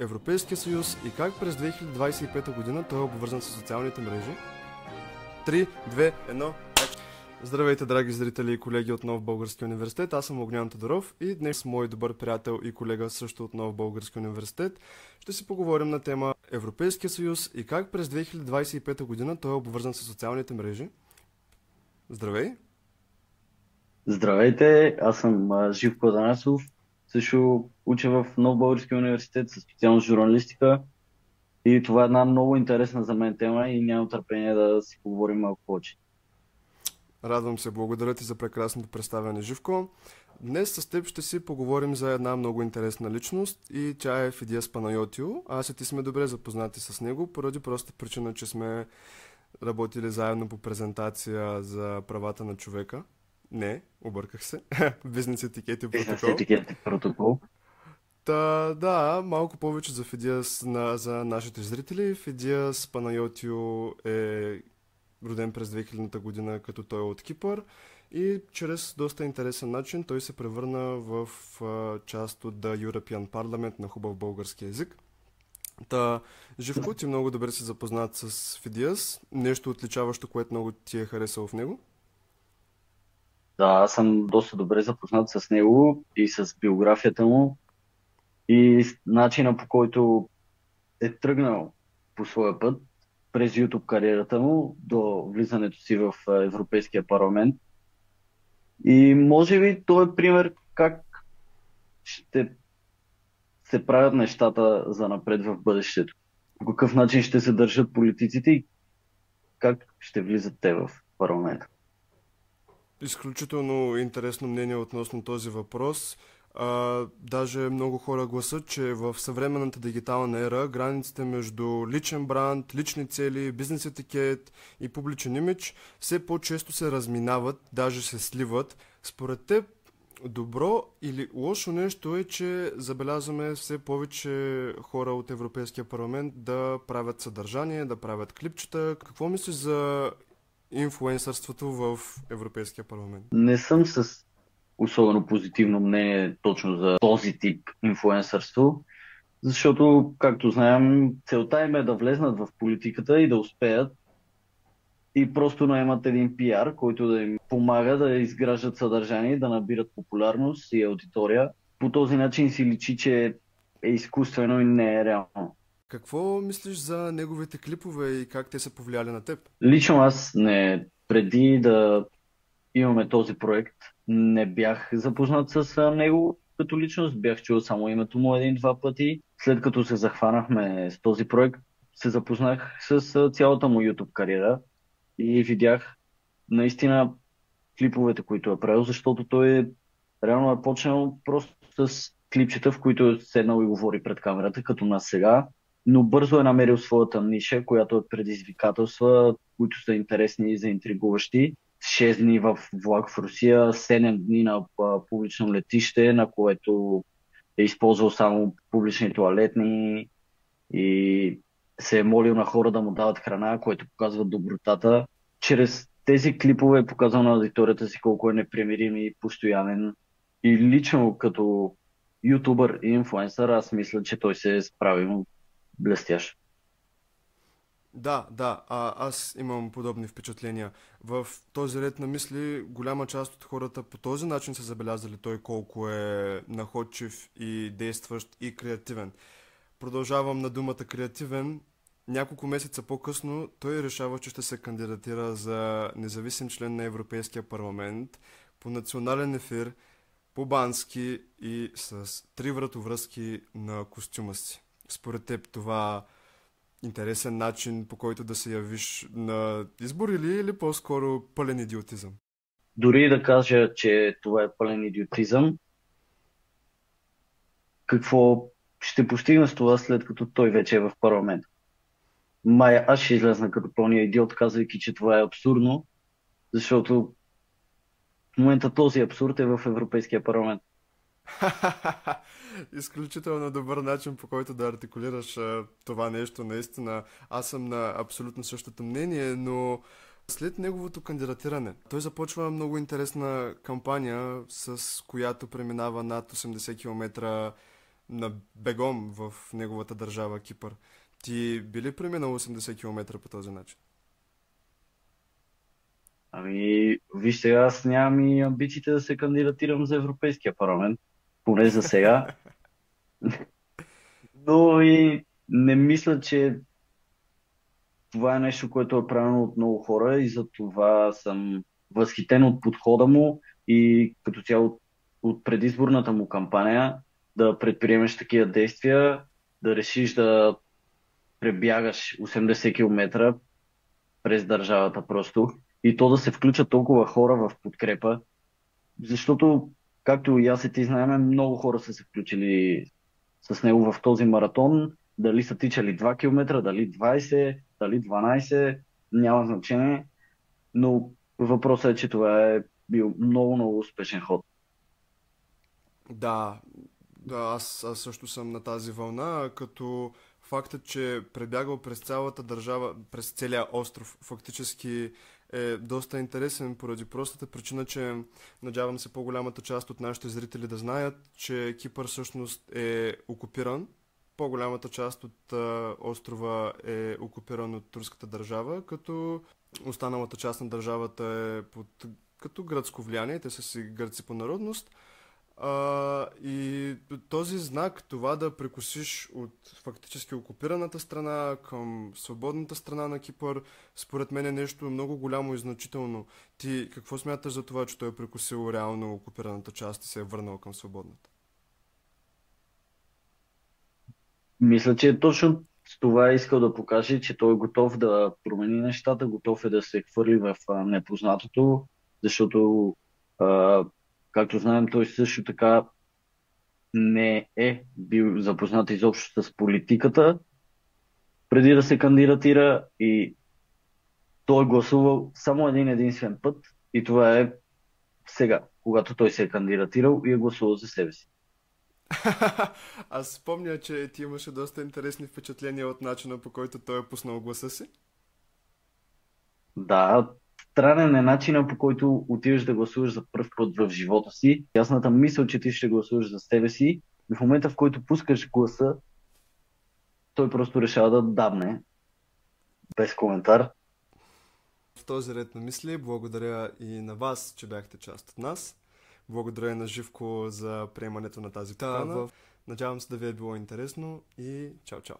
Европейския съюз и как през 2025 година той е обвързан с социалните мрежи. 3, 2, 1. Здравейте, драги зрители и колеги от Нов Български университет. Аз съм Огнян Тодоров и днес с мой добър приятел и колега също от Нов Български университет ще си поговорим на тема Европейския съюз и как през 2025 година той е обвързан с социалните мрежи. Здравей! Здравейте, аз съм Живко Данасов. Също уча в Нов Български университет със специалност журналистика и това е една много интересна за мен тема и нямам търпение да си поговорим малко повече. Радвам се, благодаря ти за прекрасното представяне, Живко. Днес с теб ще си поговорим за една много интересна личност и тя е Фидиас Панайотио. Аз и ти сме добре запознати с него, поради проста причина, че сме работили заедно по презентация за правата на човека. Не, обърках се. Бизнес етикет и Бизнес протокол. етикет и протокол. Та, да, малко повече за Фидиас за нашите зрители. Фидиас Панайотио е роден през 2000 година, като той е от Кипър и чрез доста интересен начин той се превърна в част от The European Parliament на хубав български язик. Та, Живко, ти много добре си запознат с Фидиас. Нещо отличаващо, което много ти е харесало в него? Да, аз съм доста добре запознат с него и с биографията му и с начина по който е тръгнал по своя път през YouTube кариерата му до влизането си в Европейския парламент. И може би той е пример как ще се правят нещата за напред в бъдещето. По какъв начин ще се държат политиците и как ще влизат те в парламента. Изключително интересно мнение относно този въпрос. Даже много хора гласат, че в съвременната дигитална ера границите между личен бранд, лични цели, бизнес етикет и публичен имидж все по-често се разминават, даже се сливат. Според теб, добро или лошо нещо е, че забелязваме все повече хора от Европейския парламент да правят съдържание, да правят клипчета. Какво мислиш за инфлуенсърството в Европейския парламент? Не съм с особено позитивно мнение точно за този тип инфлуенсърство, защото, както знаем, целта им е да влезнат в политиката и да успеят и просто наемат един пиар, който да им помага да изграждат съдържание, да набират популярност и аудитория. По този начин си личи, че е изкуствено и не е реално. Какво мислиш за неговите клипове и как те са повлияли на теб? Лично аз не, преди да имаме този проект, не бях запознат с него като личност, бях чул само името му един-два пъти. След като се захванахме с този проект, се запознах с цялата му YouTube кариера и видях наистина клиповете, които е правил, защото той реално е почнал просто с клипчета, в които е седнал и говори пред камерата, като нас сега, но бързо е намерил своята ниша, която е предизвикателства, които са интересни и заинтригуващи. 6 дни в влак в Русия, 7 дни на публично летище, на което е използвал само публични туалетни и се е молил на хора да му дават храна, което показва добротата. Чрез тези клипове е показал на аудиторията си колко е непримирим и постоянен. И лично като ютубър и инфлуенсър, аз мисля, че той се е справил блестящо. Да, да, аз имам подобни впечатления. В този ред на мисли, голяма част от хората по този начин са забелязали той колко е находчив и действащ и креативен. Продължавам на думата креативен. Няколко месеца по-късно той решава, че ще се кандидатира за независим член на Европейския парламент по национален ефир, по бански и с три вратовръзки на костюма си. Според теб това интересен начин, по който да се явиш на избори или по-скоро пълен идиотизъм? Дори да кажа, че това е пълен идиотизъм, какво ще постигна с това, след като той вече е в парламент? Май аз ще излезна като пълния идиот, казвайки, че това е абсурдно, защото в момента този абсурд е в Европейския парламент. Изключително добър начин, по който да артикулираш това нещо. Наистина, аз съм на абсолютно същото мнение, но след неговото кандидатиране, той започва много интересна кампания, с която преминава над 80 км на бегом в неговата държава Кипър. Ти би ли преминал 80 км по този начин? Ами, виж сега, аз нямам и амбициите да се кандидатирам за Европейския парламент, поне за сега, но и не мисля, че това е нещо, което е правено от много хора и за това съм възхитен от подхода му и като цяло от предизборната му кампания да предприемеш такива действия, да решиш да пребягаш 80 км през държавата просто и то да се включат толкова хора в подкрепа, защото, както и аз и ти знаем, много хора са се включили с него в този маратон. Дали са тичали 2 км, дали 20, дали 12, няма значение. Но въпросът е, че това е бил много, много успешен ход. Да, да, аз също съм на тази вълна, като фактът, че пребягал през цялата държава, през целия остров, фактически е доста интересен поради простата причина, че надявам се по-голямата част от нашите зрители да знаят, че Кипър всъщност е окупиран. По-голямата част от острова е окупиран от турската държава, като останалата част на държавата е под като гръцко влияние, те са си гърци по народност. И този знак, това да прекусиш от фактически окупираната страна към свободната страна на Кипър, според мен е нещо много голямо и значително. Ти какво смяташ за това, че той е прекусил реално окупираната част и се е върнал към свободната? Мисля, че точно с това е искал да покаже, че той е готов да промени нещата, готов е да се хвърли в непознатото, защото, а, както знаем, той също така не е бил запознат изобщо с политиката преди да се кандидатира и той е гласувал само един единствен път и това е сега, когато той се е кандидатирал и е гласувал за себе си. Аз спомня, че ти имаше доста интересни впечатления от начина, по който той е пуснал гласа си. Да, странен е начина, по който отиваш да гласуваш за първ път в живота си. Ясната мисъл, че ти ще гласуваш за себе си и в момента, в който пускаш гласа, той просто решава да дабне без коментар. В този ред на мисли, благодаря и на вас, че бяхте част от нас. Благодаря и на Живко за приемането на тази покана. Надявам се да ви е било интересно и чао, чао!